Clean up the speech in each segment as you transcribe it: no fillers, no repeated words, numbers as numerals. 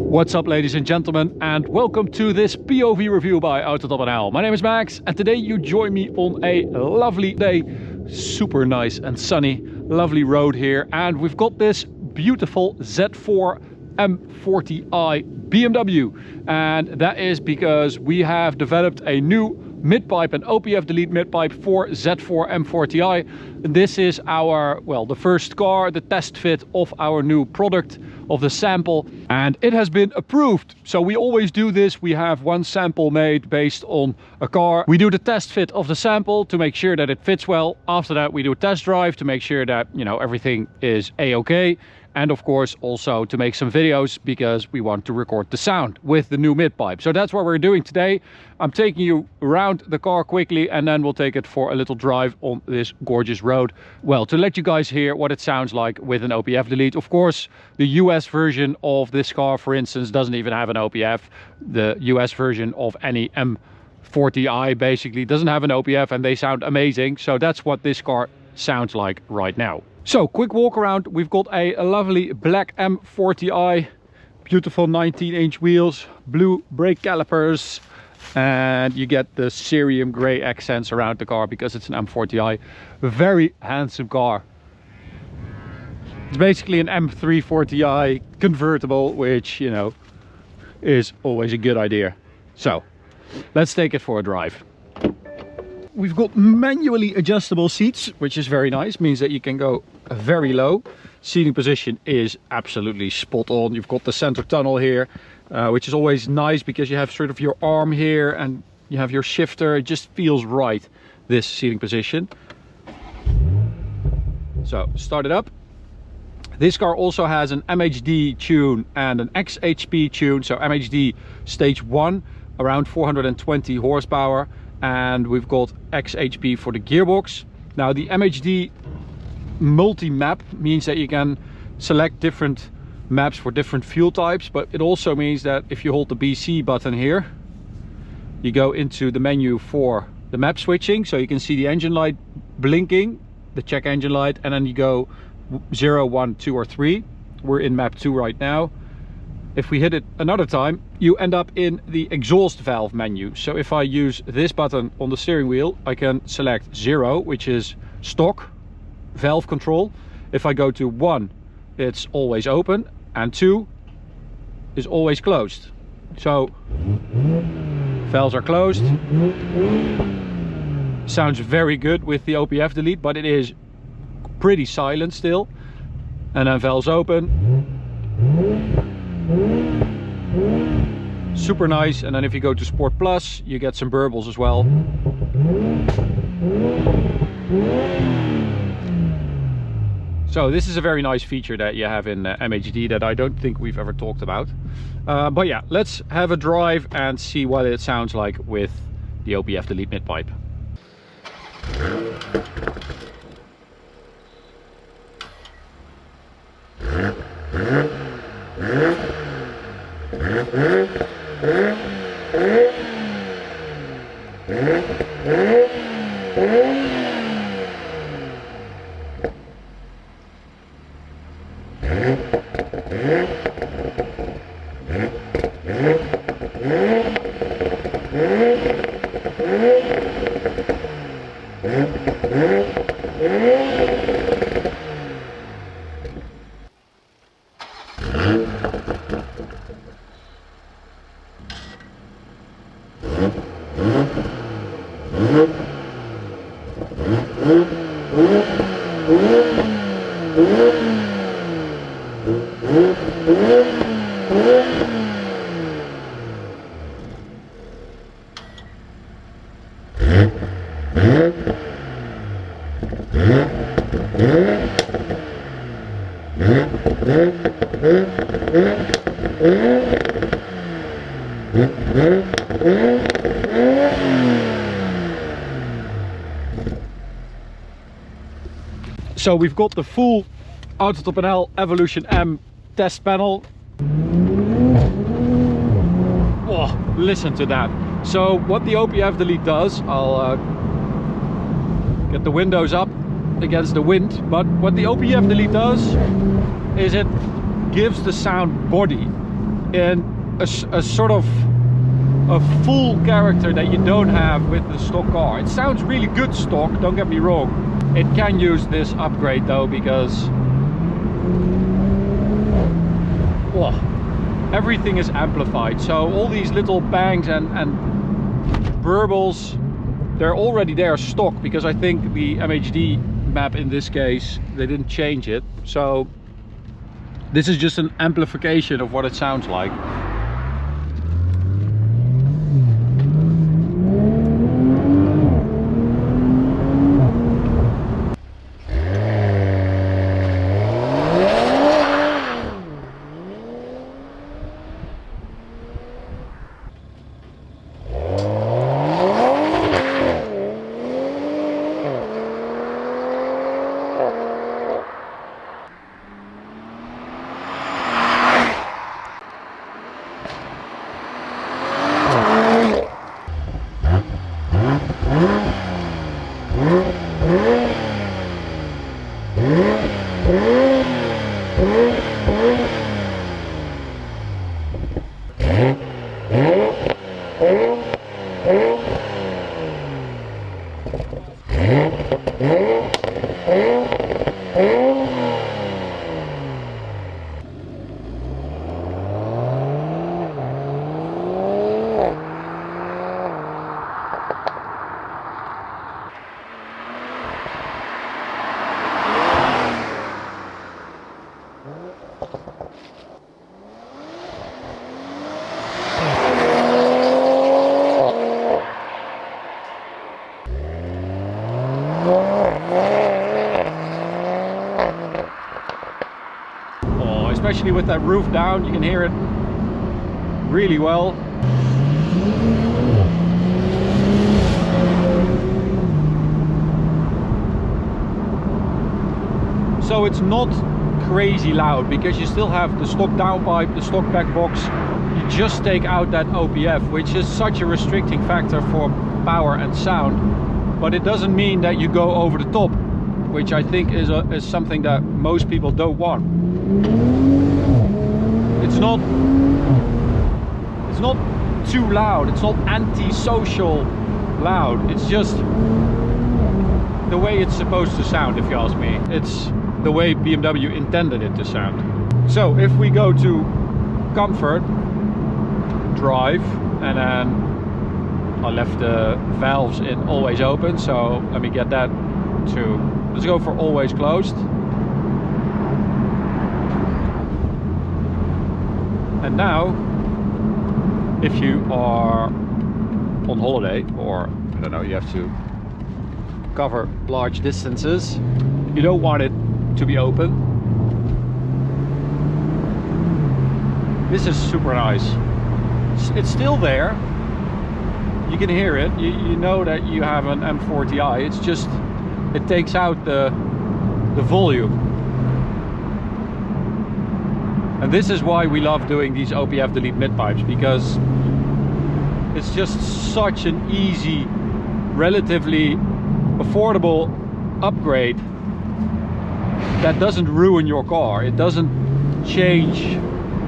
What's up, ladies and gentlemen, and welcome to this POV review by Auto. My name is Max, and today you join me on a lovely day, super nice and sunny, lovely road here, and we've got this beautiful Z4 M40i BMW, and that is because we have developed a new mid-pipe and OPF delete mid-pipe for Z4 M40i. This is our, well, the first car, the test fit of our new product, of the sample, and it has been approved. So we always do this. We have one sample made based on a car. We do the test fit of the sample to make sure that it fits well. After that, we do a test drive to make sure that, you know, everything is a-okay. And of course also to make some videos because we want to record the sound with the new mid-pipe. So that's what we're doing today. I'm taking you around the car quickly and then we'll take it for a little drive on this gorgeous road. Well, to let you guys hear what it sounds like with an OPF delete. Of course, the US version of this car, for instance, doesn't even have an OPF. The US version of any M40i basically doesn't have an OPF, and they sound amazing. So that's what this car sounds like right now. So, quick walk around. We've got a lovely black M40i, beautiful 19-inch wheels, blue brake calipers, and you get the cerium grey accents around the car because it's an M40i. Very handsome car. It's basically an M340i convertible, which, you know, is always a good idea. So, let's take it for a drive. We've got manually adjustable seats, which is very nice. Means that you can go very low. Seating position is absolutely spot on. You've got the center tunnel here, which is always nice because you have sort of your arm here and you have your shifter. It just feels right, this seating position. So, start it up. This car also has an MHD tune and an XHP tune. So MHD stage 1, around 420 horsepower. And we've got XHP for the gearbox. Now the MHD multi-map means that you can select different maps for different fuel types, but it also means that if you hold the BC button here, you go into the menu for the map switching, so you can see the engine light blinking, the check engine light, and then you go 0, 1, 2 or 3. We're in map 2 right now. If we hit it another time, you end up in the exhaust valve menu. So if I use this button on the steering wheel, I can select 0, which is stock valve control. If I go to 1, it's always open, and 2 is always closed. So valves are closed. Sounds very good with the OPF delete, but it is pretty silent still. And then valves open. Super nice. And then if you go to Sport Plus, you get some burbles as well. So this is a very nice feature that you have in MHD that I don't think we've ever talked about. But yeah, let's have a drive and see what it sounds like with the OPF delete mid-pipe. So we've got the full Auto Evolution M test panel. Oh, listen to that. So what the OPF delete does, I'll get the windows up against the wind, but what the OPF delete does is it gives the sound body. in a sort of a full character that you don't have with the stock car. It sounds really good stock, don't get me wrong. It can use this upgrade though, because everything is amplified. So all these little bangs and burbles, they're already there stock, because I think the MHD map in this case, they didn't change it. So this is just an amplification of what it sounds like. Especially with that roof down, you can hear it really well. So it's not crazy loud, because you still have the stock downpipe, the stock back box. You just take out that OPF, which is such a restricting factor for power and sound, but it doesn't mean that you go over the top, which I think is something that most people don't want. It's not too loud, it's not anti-social loud, it's just the way it's supposed to sound, if you ask me. It's the way BMW intended it to sound. So if we go to comfort, drive, and then I left the valves in always open, so let me get that to, let's go for always closed. And now, if you are on holiday, or I don't know, you have to cover large distances, you don't want it to be open. This is super nice. It's still there. You can hear it. You know that you have an M40i. It's just, it takes out the volume. And this is why we love doing these OPF delete mid pipes, because it's just such an easy, relatively affordable upgrade that doesn't ruin your car. It doesn't change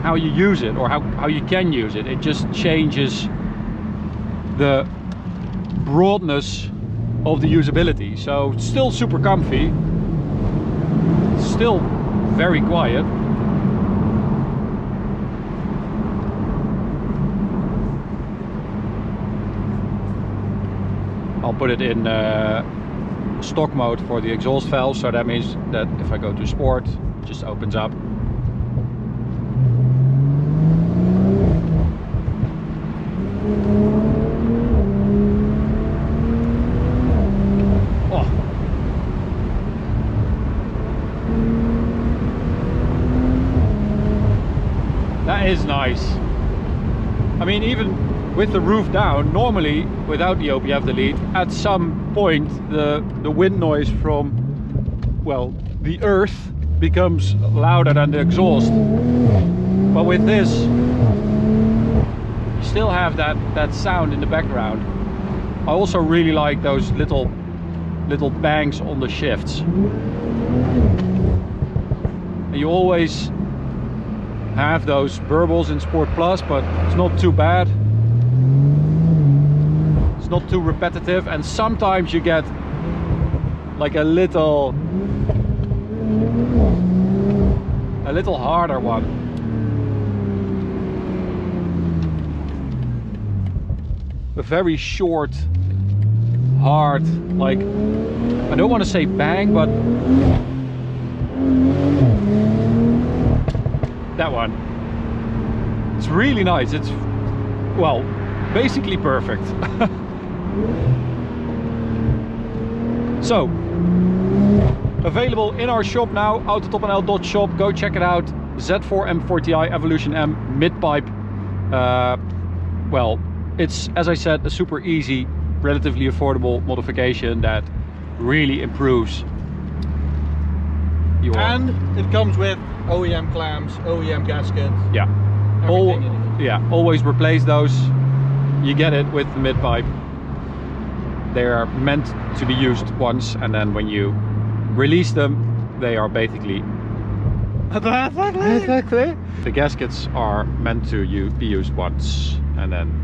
how you use it or how you can use it. It just changes the broadness of the usability. So it's still super comfy, still very quiet. I'll put it in stock mode for the exhaust valve, so that means that if I go to sport, it just opens up. Oh. That is nice. I mean, even with the roof down, normally without the OPF delete, at some point the wind noise from, well, the earth becomes louder than the exhaust. But with this, you still have that sound in the background. I also really like those little bangs on the shifts. And you always have those burbles in Sport Plus, but it's not too bad. It's not too repetitive, and sometimes you get like a little harder one. A very short, hard, like, I don't want to say bang, but that one. It's really nice. It's, well, basically perfect. So, available in our shop now, autotopnl.shop. Go check it out. Z4 M40i Evolution M mid-pipe. Well, it's, as I said, a super easy, relatively affordable modification that really improves your... And it comes with OEM clamps, OEM gaskets. Yeah. Everything you need. Yeah, always replace those. You get it with the mid-pipe. They are meant to be used once, and then when you release them, they are basically... The gaskets are meant to be used once, and then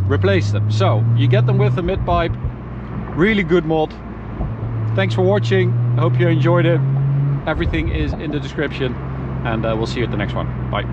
replace them. So, you get them with the mid-pipe. Really good mod. Thanks for watching. I hope you enjoyed it. Everything is in the description, and we'll see you at the next one. Bye.